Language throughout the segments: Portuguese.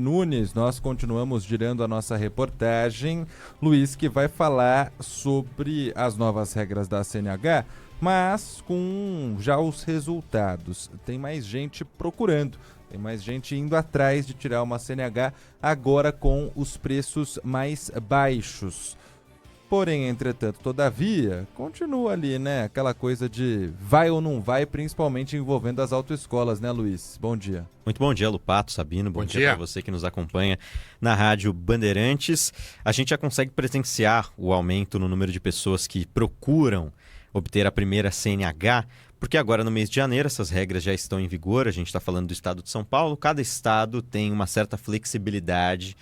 Nunes, nós continuamos girando a nossa reportagem. Luiz que vai falar sobre as novas regras da CNH, mas com já os resultados. Tem mais gente procurando, tem mais gente indo atrás de tirar uma CNH agora com os preços mais baixos. Porém, entretanto, todavia, continua ali, né? Aquela coisa de vai ou não vai, principalmente envolvendo as autoescolas, né, Luiz? Bom dia. Muito bom dia, Lupato, Sabino. Bom dia para você que nos acompanha na Rádio Bandeirantes. A gente já consegue presenciar o aumento no número de pessoas que procuram obter a primeira CNH, porque agora no mês de janeiro essas regras já estão em vigor. A gente está falando do estado de São Paulo. Cada estado tem uma certa flexibilidade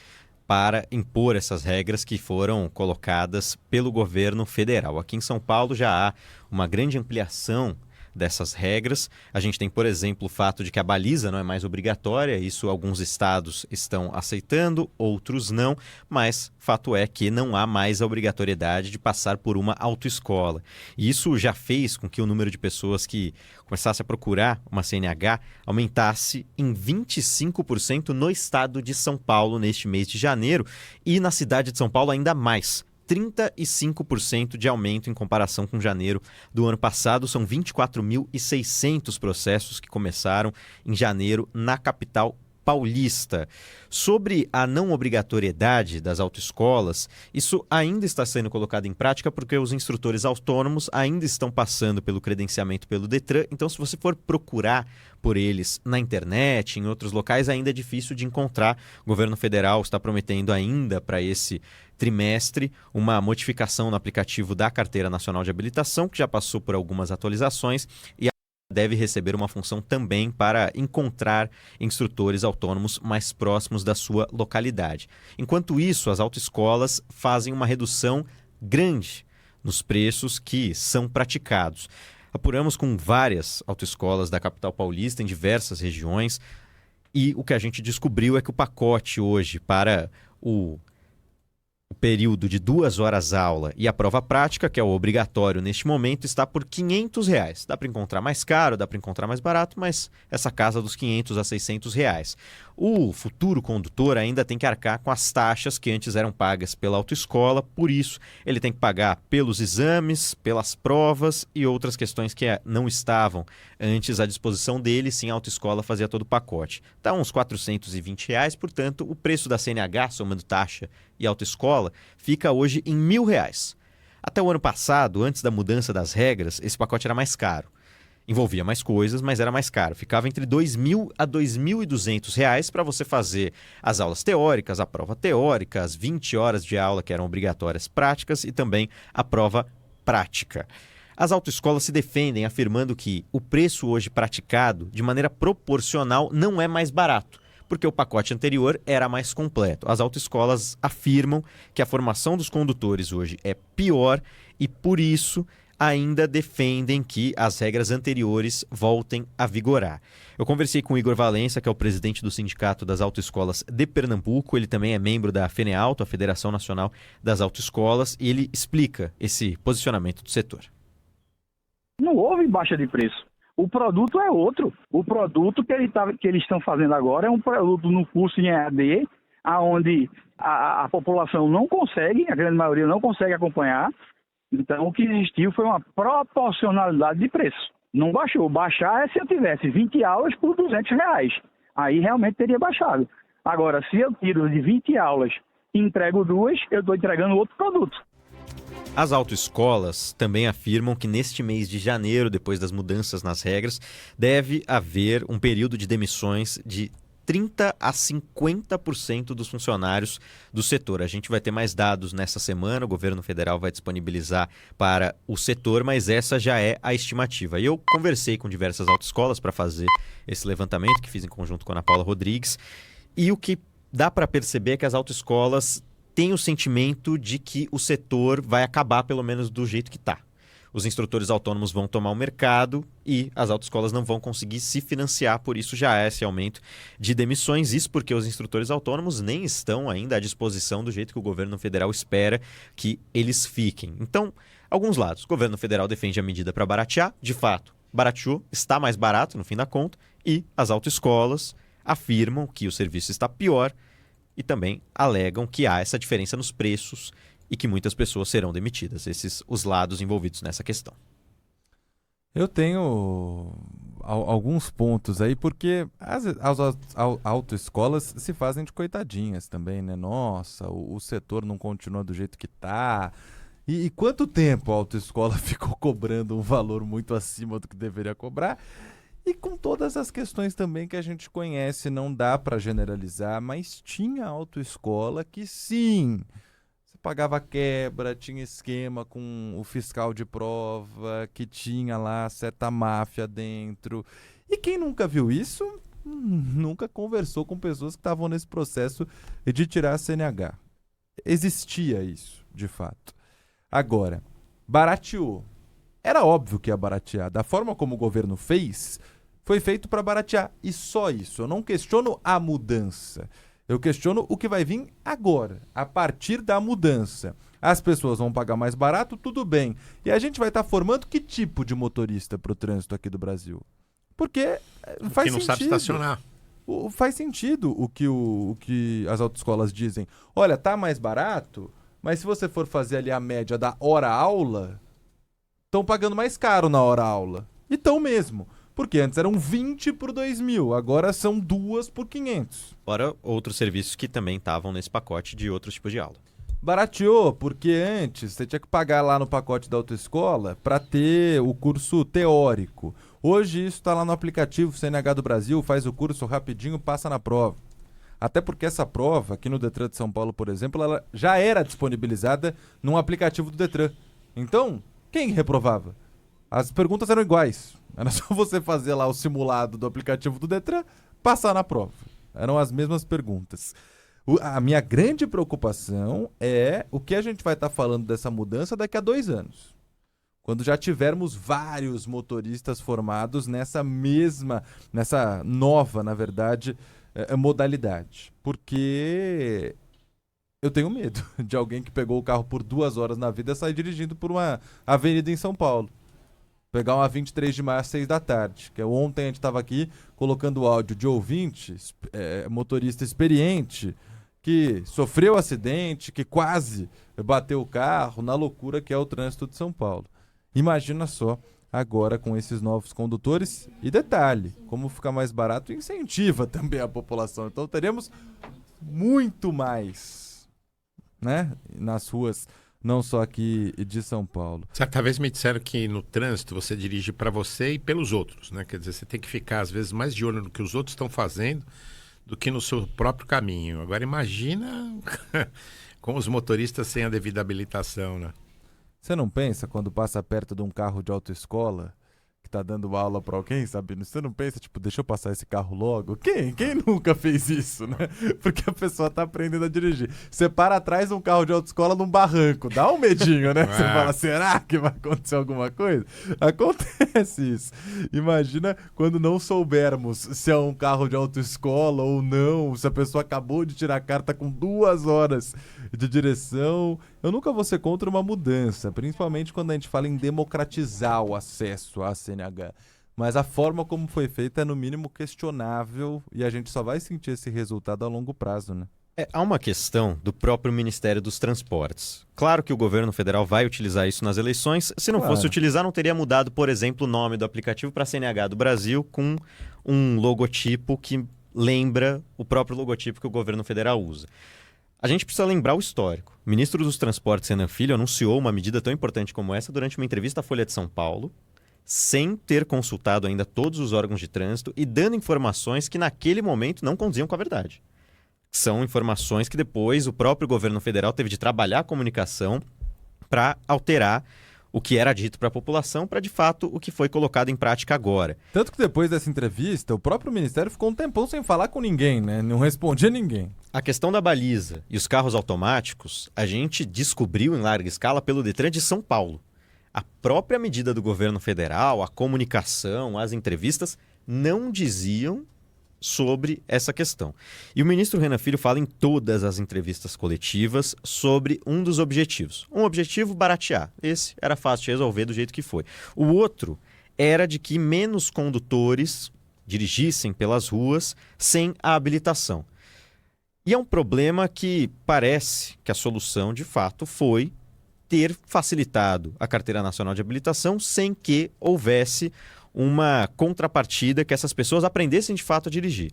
para impor essas regras que foram colocadas pelo governo federal. Aqui em São Paulo já há uma grande ampliação dessas regras. A gente tem, por exemplo, o fato de que a baliza não é mais obrigatória, isso alguns estados estão aceitando, outros não, mas fato é que não há mais a obrigatoriedade de passar por uma autoescola. E isso já fez com que o número de pessoas que começasse a procurar uma CNH aumentasse em 25% no estado de São Paulo neste mês de janeiro e na cidade de São Paulo ainda mais. 35% de aumento em comparação com janeiro do ano passado. São 24.600 processos que começaram em janeiro na capital paulista. Sobre a não obrigatoriedade das autoescolas, isso ainda está sendo colocado em prática porque os instrutores autônomos ainda estão passando pelo credenciamento pelo Detran. Então, se você for procurar por eles na internet, em outros locais, ainda é difícil de encontrar. O governo federal está prometendo ainda para esse trimestre uma modificação no aplicativo da Carteira Nacional de Habilitação, que já passou por algumas atualizações e deve receber uma função também para encontrar instrutores autônomos mais próximos da sua localidade. Enquanto isso, as autoescolas fazem uma redução grande nos preços que são praticados. Apuramos com várias autoescolas da capital paulista em diversas regiões e o que a gente descobriu é que o pacote hoje para o período de 2 horas aula e a prova prática, que é o obrigatório neste momento, está por R$500. Dá para encontrar mais caro, dá para encontrar mais barato, mas essa casa dos R$500 a R$600. O futuro condutor ainda tem que arcar com as taxas que antes eram pagas pela autoescola, por isso ele tem que pagar pelos exames, pelas provas e outras questões que não estavam antes à disposição dele, sim a autoescola fazia todo o pacote. Está uns R$420, portanto o preço da CNH, somando taxa e autoescola, fica hoje em R$1.000. Até o ano passado, antes da mudança das regras, esse pacote era mais caro. Envolvia mais coisas, mas era mais caro. Ficava entre R$2.000 a R$2.200 para você fazer as aulas teóricas, a prova teórica, as 20 horas de aula que eram obrigatórias práticas e também a prova prática. As autoescolas se defendem afirmando que o preço hoje praticado, de maneira proporcional, não é mais barato, porque o pacote anterior era mais completo. As autoescolas afirmam que a formação dos condutores hoje é pior e, por isso, ainda defendem que as regras anteriores voltem a vigorar. Eu conversei com o Igor Valença, que é o presidente do Sindicato das Autoescolas de Pernambuco. Ele também é membro da FENEAUTO, a Federação Nacional das Autoescolas, e ele explica esse posicionamento do setor. Não houve baixa de preço. O produto é outro. O produto que eles estão fazendo agora é um produto no curso em EAD, onde a população não consegue, a grande maioria não consegue acompanhar. Então, o que existiu foi uma proporcionalidade de preço. Não baixou. Baixar é se eu tivesse 20 aulas por R$200. Aí realmente teria baixado. Agora, se eu tiro de 20 aulas e entrego 2, eu estou entregando outro produto. As autoescolas também afirmam que neste mês de janeiro, depois das mudanças nas regras, deve haver um período de demissões de 30% a 50% dos funcionários do setor. A gente vai ter mais dados nessa semana, o governo federal vai disponibilizar para o setor, mas essa já é a estimativa. E eu conversei com diversas autoescolas para fazer esse levantamento, que fiz em conjunto com a Ana Paula Rodrigues, e o que dá para perceber é que as autoescolas têm o sentimento de que o setor vai acabar pelo menos do jeito que está. Os instrutores autônomos vão tomar o mercado e as autoescolas não vão conseguir se financiar, por isso já há esse aumento de demissões. Isso porque os instrutores autônomos nem estão ainda à disposição do jeito que o governo federal espera que eles fiquem. Então, alguns lados. O governo federal defende a medida para baratear, de fato, barateou, está mais barato no fim da conta, e as autoescolas afirmam que o serviço está pior e também alegam que há essa diferença nos preços e que muitas pessoas serão demitidas. Esses os lados envolvidos nessa questão. Eu tenho alguns pontos aí, porque as autoescolas se fazem de coitadinhas também, né? Nossa, o setor não continua do jeito que tá. E quanto tempo a autoescola ficou cobrando um valor muito acima do que deveria cobrar? E com todas as questões também que a gente conhece, não dá para generalizar, mas tinha autoescola que sim, você pagava quebra, tinha esquema com o fiscal de prova, que tinha lá certa máfia dentro. E quem nunca viu isso, nunca conversou com pessoas que estavam nesse processo de tirar a CNH. Existia isso, de fato. Agora, barateou. Era óbvio que ia baratear. Da forma como o governo fez, foi feito para baratear. E só isso. Eu não questiono a mudança. Eu questiono o que vai vir agora, a partir da mudança. As pessoas vão pagar mais barato, tudo bem. E a gente vai estar formando que tipo de motorista para o trânsito aqui do Brasil? Porque faz sentido. Que não sabe estacionar. Faz sentido o que as autoescolas dizem. Olha, tá mais barato, mas se você for fazer ali a média da hora-aula, estão pagando mais caro na hora-aula. E estão mesmo. Porque antes eram 20 por 2.000, agora são 2 por 500. Fora outros serviços que também estavam nesse pacote de outros tipos de aula. Barateou, porque antes você tinha que pagar lá no pacote da autoescola para ter o curso teórico. Hoje isso está lá no aplicativo CNH do Brasil, faz o curso rapidinho, passa na prova. Até porque essa prova, aqui no Detran de São Paulo, por exemplo, ela já era disponibilizada num aplicativo do Detran. Então, quem reprovava? As perguntas eram iguais. Era só você fazer lá o simulado do aplicativo do Detran, passar na prova. Eram as mesmas perguntas. A minha grande preocupação é o que a gente vai estar falando dessa mudança daqui a 2 anos. Quando já tivermos vários motoristas formados nessa nova, na verdade, modalidade. Porque eu tenho medo de alguém que pegou o carro por 2 horas na vida sair dirigindo por uma avenida em São Paulo. Pegar uma 23 de maio às 6 da tarde. Que ontem a gente estava aqui colocando o áudio de ouvinte, motorista experiente, que sofreu acidente, que quase bateu o carro, na loucura que é o trânsito de São Paulo. Imagina só agora com esses novos condutores. E detalhe, como ficar mais barato incentiva também a população. Então teremos muito mais, né, nas ruas, não só aqui de São Paulo. Certa vez me disseram que no trânsito você dirige para você e pelos outros, né? Quer dizer, você tem que ficar às vezes mais de olho no que os outros estão fazendo do que no seu próprio caminho. Agora imagina com os motoristas sem a devida habilitação, né? Você não pensa quando passa perto de um carro de autoescola que tá dando aula pra alguém, sabe? Você não pensa, tipo, deixa eu passar esse carro logo? Quem nunca fez isso, né? Porque a pessoa tá aprendendo a dirigir. Você para atrás de um carro de autoescola num barranco, dá um medinho, né? Você fala, será que vai acontecer alguma coisa? Acontece isso. Imagina quando não soubermos se é um carro de autoescola ou não, se a pessoa acabou de tirar a carta com 2 horas de direção. Eu nunca vou ser contra uma mudança, principalmente quando a gente fala em democratizar o acesso à CNH. Mas a forma como foi feita é no mínimo questionável e a gente só vai sentir esse resultado a longo prazo, né? Há uma questão do próprio Ministério dos Transportes. Claro que o governo federal vai utilizar isso nas eleições. Se não fosse utilizar, não teria mudado, por exemplo, o nome do aplicativo para CNH do Brasil com um logotipo que lembra o próprio logotipo que o governo federal usa. A gente precisa lembrar o histórico. O ministro dos Transportes, Renan Filho, anunciou uma medida tão importante como essa durante uma entrevista à Folha de São Paulo, sem ter consultado ainda todos os órgãos de trânsito e dando informações que naquele momento não condiziam com a verdade. São informações que depois o próprio governo federal teve de trabalhar a comunicação para alterar o que era dito para a população para, de fato, o que foi colocado em prática agora. Tanto que depois dessa entrevista, o próprio Ministério ficou um tempão sem falar com ninguém, né? Não respondia ninguém. A questão da baliza e os carros automáticos, a gente descobriu em larga escala pelo Detran de São Paulo. A própria medida do governo federal, a comunicação, as entrevistas, não diziam sobre essa questão. E o ministro Renan Filho fala em todas as entrevistas coletivas sobre um dos objetivos. Um objetivo, baratear. Esse era fácil de resolver do jeito que foi. O outro era de que menos condutores dirigissem pelas ruas sem a habilitação. E é um problema que parece que a solução, de fato, foi ter facilitado a Carteira Nacional de Habilitação sem que houvesse uma contrapartida, que essas pessoas aprendessem de fato a dirigir.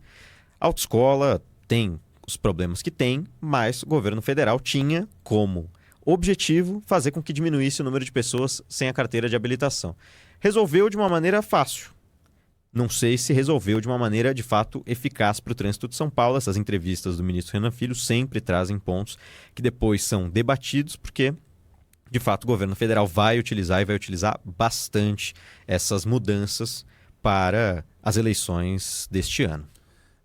A autoescola tem os problemas que tem, mas o governo federal tinha como objetivo fazer com que diminuísse o número de pessoas sem a carteira de habilitação. Resolveu de uma maneira fácil. Não sei se resolveu de uma maneira, de fato, eficaz para o trânsito de São Paulo. Essas entrevistas do ministro Renan Filho sempre trazem pontos que depois são debatidos, porque, de fato, o governo federal vai utilizar e vai utilizar bastante essas mudanças para as eleições deste ano.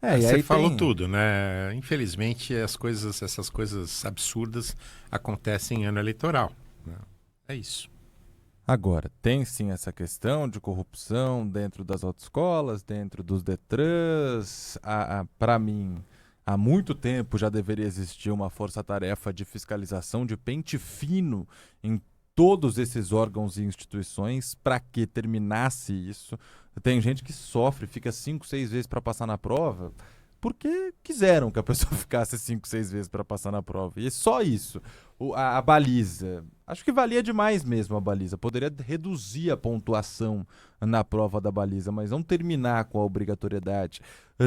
Você falou tudo, né? Infelizmente, essas coisas absurdas acontecem em ano eleitoral, né? É isso. Agora, tem sim essa questão de corrupção dentro das autoescolas, dentro dos Detrans. Para mim, há muito tempo já deveria existir uma força-tarefa de fiscalização de pente fino em todos esses órgãos e instituições para que terminasse isso. Tem gente que sofre, fica 5, 6 vezes para passar na prova, porque quiseram que a pessoa ficasse 5, 6 vezes para passar na prova. E é só isso. A baliza, acho que valia demais mesmo a baliza. Poderia reduzir a pontuação na prova da baliza, mas não terminar com a obrigatoriedade.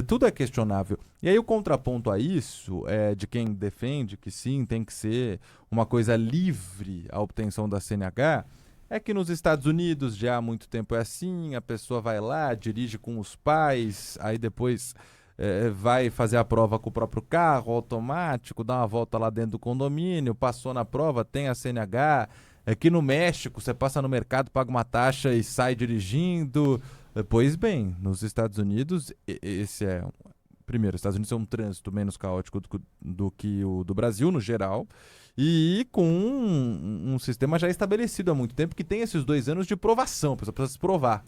Tudo é questionável. E aí o contraponto a isso é de quem defende que sim, tem que ser uma coisa livre a obtenção da CNH, é que nos Estados Unidos já há muito tempo é assim, a pessoa vai lá, dirige com os pais, aí depois vai fazer a prova com o próprio carro, automático, dá uma volta lá dentro do condomínio, passou na prova, tem a CNH. Aqui no México, você passa no mercado, paga uma taxa e sai dirigindo. Pois bem, nos Estados Unidos, primeiro, os Estados Unidos é um trânsito menos caótico do que o do Brasil, no geral, e com um sistema já estabelecido há muito tempo, que tem esses 2 anos de provação, a pessoa precisa se provar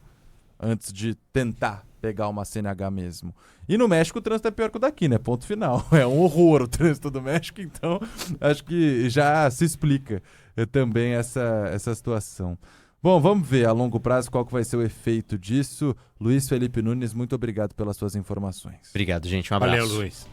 antes de tentar pegar uma CNH mesmo. E no México o trânsito é pior que o daqui, né? Ponto final. É um horror o trânsito do México, então acho que já se explica também essa situação. Bom, vamos ver a longo prazo qual que vai ser o efeito disso. Luiz Felipe Nunes, muito obrigado pelas suas informações. Obrigado, gente. Um abraço. Valeu, Luiz.